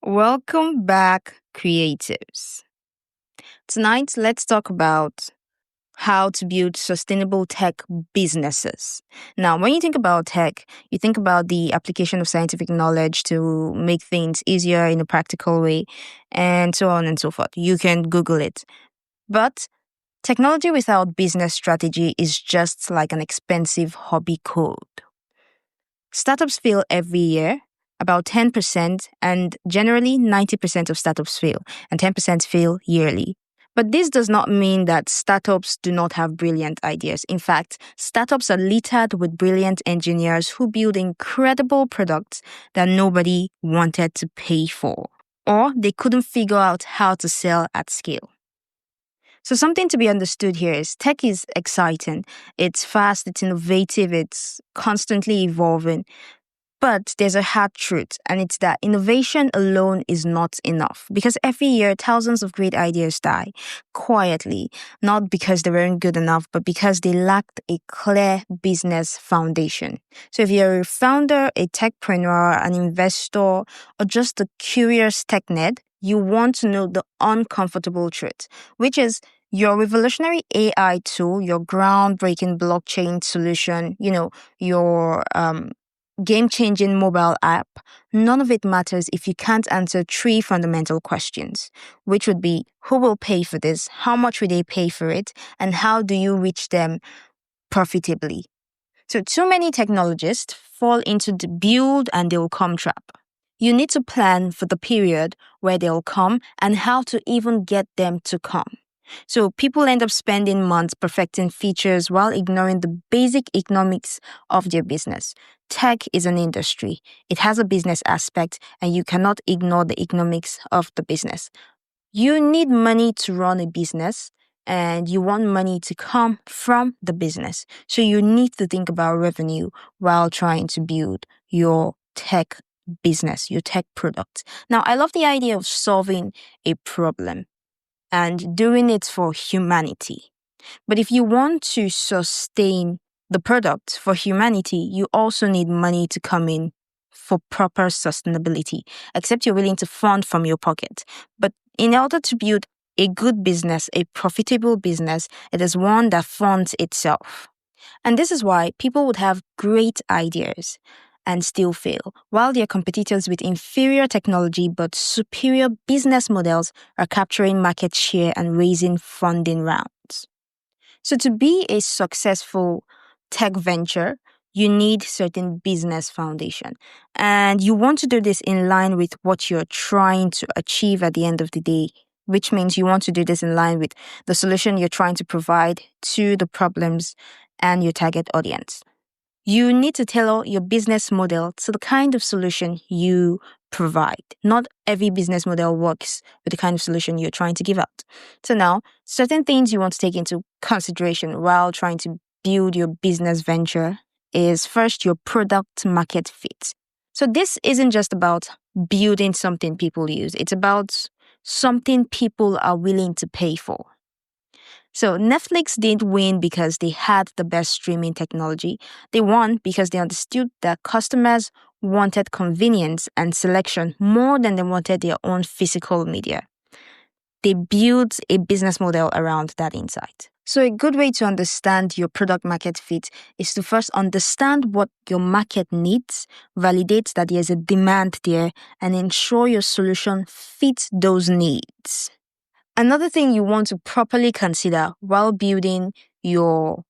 Welcome back, creatives. Tonight, let's talk about how to build sustainable tech businesses. Now, when you think about tech, you think about the application of scientific knowledge to make things easier in a practical way, and so on and so forth. You can Google it. But technology without business strategy is just like an expensive hobby code. Startups fail every year, about 10%, and generally 90% of startups fail, and 10% fail yearly. But this does not mean that startups do not have brilliant ideas. In fact, startups are littered with brilliant engineers who build incredible products that nobody wanted to pay for, or they couldn't figure out how to sell at scale. So something to be understood here is tech is exciting. It's fast, it's innovative, it's constantly evolving. But there's a hard truth, and it's that innovation alone is not enough. Because every year, thousands of great ideas die quietly, not because they weren't good enough, but because they lacked a clear business foundation. So if you're a founder, a techpreneur, an investor, or just a curious tech nerd, you want to know the uncomfortable truth, which is your revolutionary AI tool, your groundbreaking blockchain solution, your game-changing mobile app, none of it matters if you can't answer three fundamental questions, which would be who will pay for this, how much will they pay for it, and how do you reach them profitably? So too many technologists fall into the build and they'll come trap. You need to plan for the period where they'll come and how to even get them to come. So people end up spending months perfecting features while ignoring the basic economics of their business. Tech is an industry. It has a business aspect, and you cannot ignore the economics of the business. You need money to run a business, and you want money to come from the business. So you need to think about revenue while trying to build your tech business, your tech product. Now, I love the idea of solving a problem and doing it for humanity. But if you want to sustain the product for humanity, you also need money to come in for proper sustainability, except you're willing to fund from your pocket. But in order to build a good business, a profitable business, it is one that funds itself. And this is why people would have great ideas and still fail, while their competitors with inferior technology but superior business models are capturing market share and raising funding rounds. So to be a successful tech venture, you need certain business foundation. And you want to do this in line with what you're trying to achieve at the end of the day, which means you want to do this in line with the solution you're trying to provide to the problems and your target audience. You need to tailor your business model to the kind of solution you provide. Not every business model works with the kind of solution you're trying to give out. So now, certain things you want to take into consideration while trying to build your business venture is first your product market fit. So this isn't just about building something people use. It's about something people are willing to pay for. So Netflix didn't win because they had the best streaming technology. They won because they understood that customers wanted convenience and selection more than they wanted their own physical media. They built a business model around that insight. So a good way to understand your product market fit is to first understand what your market needs, validate that there's a demand there, and ensure your solution fits those needs. Another thing you want to properly consider while building your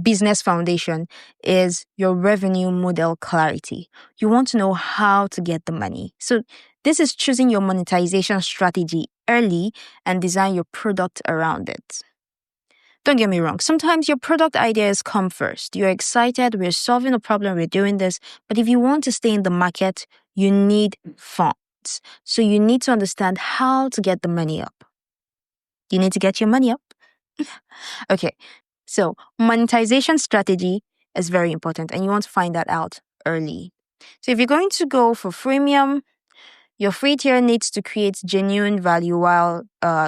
business foundation is your revenue model clarity. You want to know how to get the money. So this is choosing your monetization strategy early and design your product around it. Don't get me wrong. Sometimes your product ideas come first. You're excited, we're solving a problem, we're doing this. But if you want to stay in the market, you need funds. So you need to understand how to get the money up. You need to get your money up. Okay, so monetization strategy is very important and you want to find that out early. So if you're going to go for freemium, your free tier needs to create genuine value while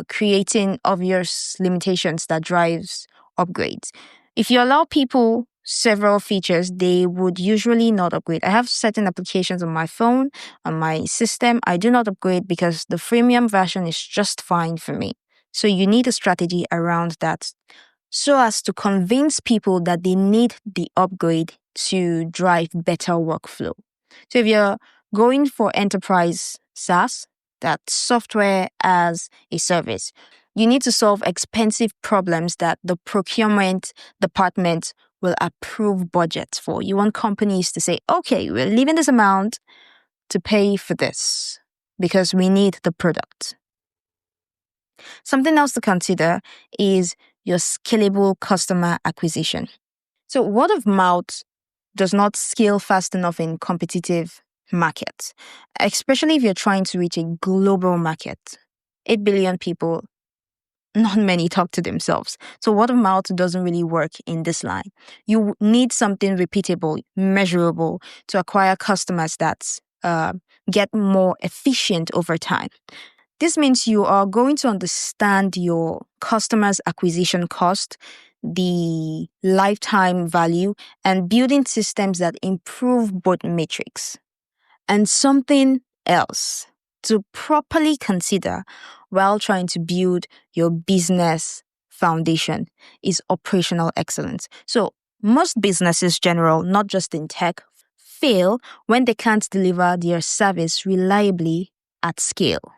creating obvious limitations that drives upgrades. If you allow people several features, they would usually not upgrade. I have certain applications on my phone, on my system. I do not upgrade because the freemium version is just fine for me. So you need a strategy around that so as to convince people that they need the upgrade to drive better workflow. So if you're going for enterprise SaaS, that's software as a service, you need to solve expensive problems that the procurement department will approve budgets for. You want companies to say, okay, we're leaving this amount to pay for this because we need the product. Something else to consider is your scalable customer acquisition. So word of mouth does not scale fast enough in competitive markets, especially if you're trying to reach a global market. 8 billion people, not many talk to themselves. So word of mouth doesn't really work in this line. You need something repeatable, measurable to acquire customers that get more efficient over time. This means you are going to understand your customer's acquisition cost, the lifetime value, and building systems that improve both metrics. And something else to properly consider while trying to build your business foundation is operational excellence. So most businesses general, not just in tech, fail when they can't deliver their service reliably at scale.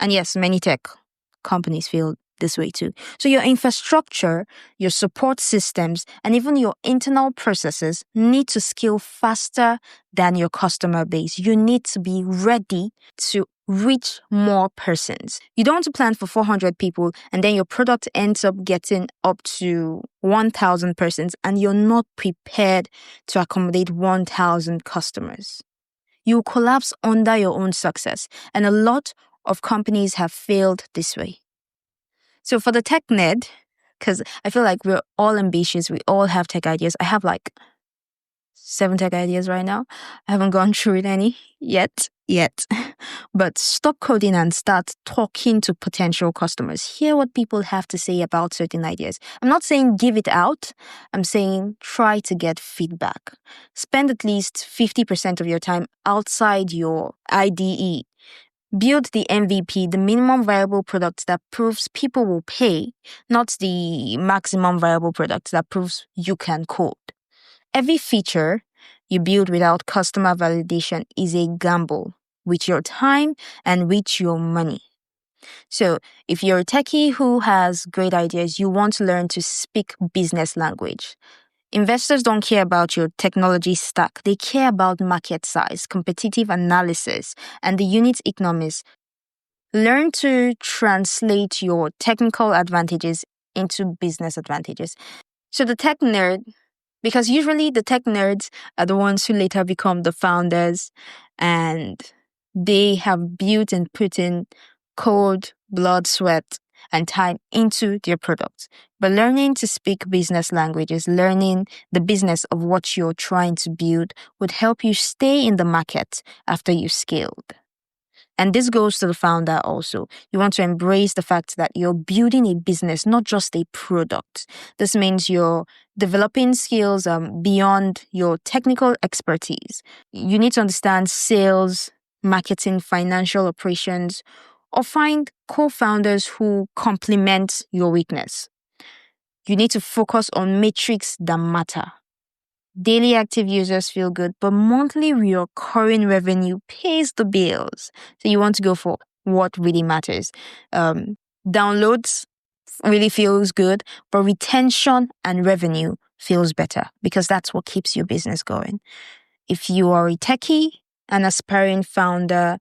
And yes, many tech companies feel this way too. So your infrastructure, your support systems, and even your internal processes need to scale faster than your customer base. You need to be ready to reach more persons. You don't want to plan for 400 people and then your product ends up getting up to 1,000 persons and you're not prepared to accommodate 1,000 customers. You collapse under your own success, and a lot of companies have failed this way. So for the tech nerd, because I feel like we're all ambitious, we all have tech ideas. I have like 7 tech ideas right now. I haven't gone through it any yet. But stop coding and start talking to potential customers. Hear what people have to say about certain ideas. I'm not saying give it out. I'm saying try to get feedback. Spend at least 50% of your time outside your IDE. Build the MVP, the minimum viable product that proves people will pay, not the maximum viable product that proves you can code. Every feature you build without customer validation is a gamble with your time and with your money. So if you're a techie who has great ideas, you want to learn to speak business language. Investors don't care about your technology stack. They care about market size, competitive analysis, and the unit economics. Learn to translate your technical advantages into business advantages. So the tech nerd, because usually the tech nerds are the ones who later become the founders and they have built and put in code, blood, sweat, and time into their products. But learning to speak business languages, learning the business of what you're trying to build would help you stay in the market after you scaled. And this goes to the founder also. You want to embrace the fact that you're building a business, not just a product. This means you're developing skills beyond your technical expertise. You need to understand sales, marketing, financial operations, or find co-founders who complement your weakness. You need to focus on metrics that matter. Daily active users feel good, but monthly recurring revenue pays the bills. So you want to go for what really matters. Downloads really feels good, but retention and revenue feels better because that's what keeps your business going. If you are a techie, an aspiring founder,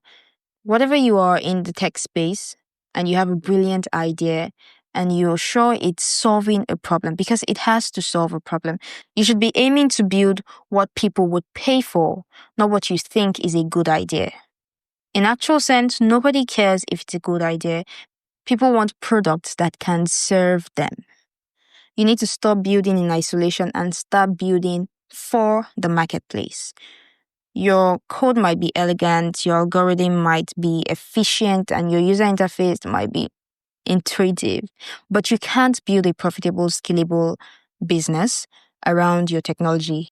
whatever you are in the tech space, and you have a brilliant idea, and you're sure it's solving a problem because it has to solve a problem, you should be aiming to build what people would pay for, not what you think is a good idea. In actual sense, nobody cares if it's a good idea. People want products that can serve them. You need to stop building in isolation and start building for the marketplace. Your code might be elegant, your algorithm might be efficient, and your user interface might be intuitive, but you can't build a profitable, scalable business around your technology.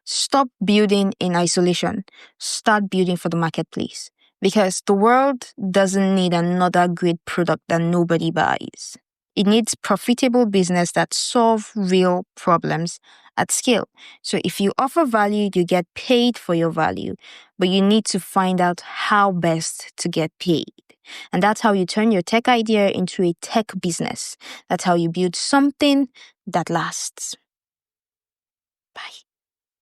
Stop building in isolation. Start building for the marketplace. Because the world doesn't need another great product that nobody buys. It needs profitable business that solve real problems at scale. So if you offer value, you get paid for your value, but you need to find out how best to get paid. And that's how you turn your tech idea into a tech business. That's how you build something that lasts. Bye.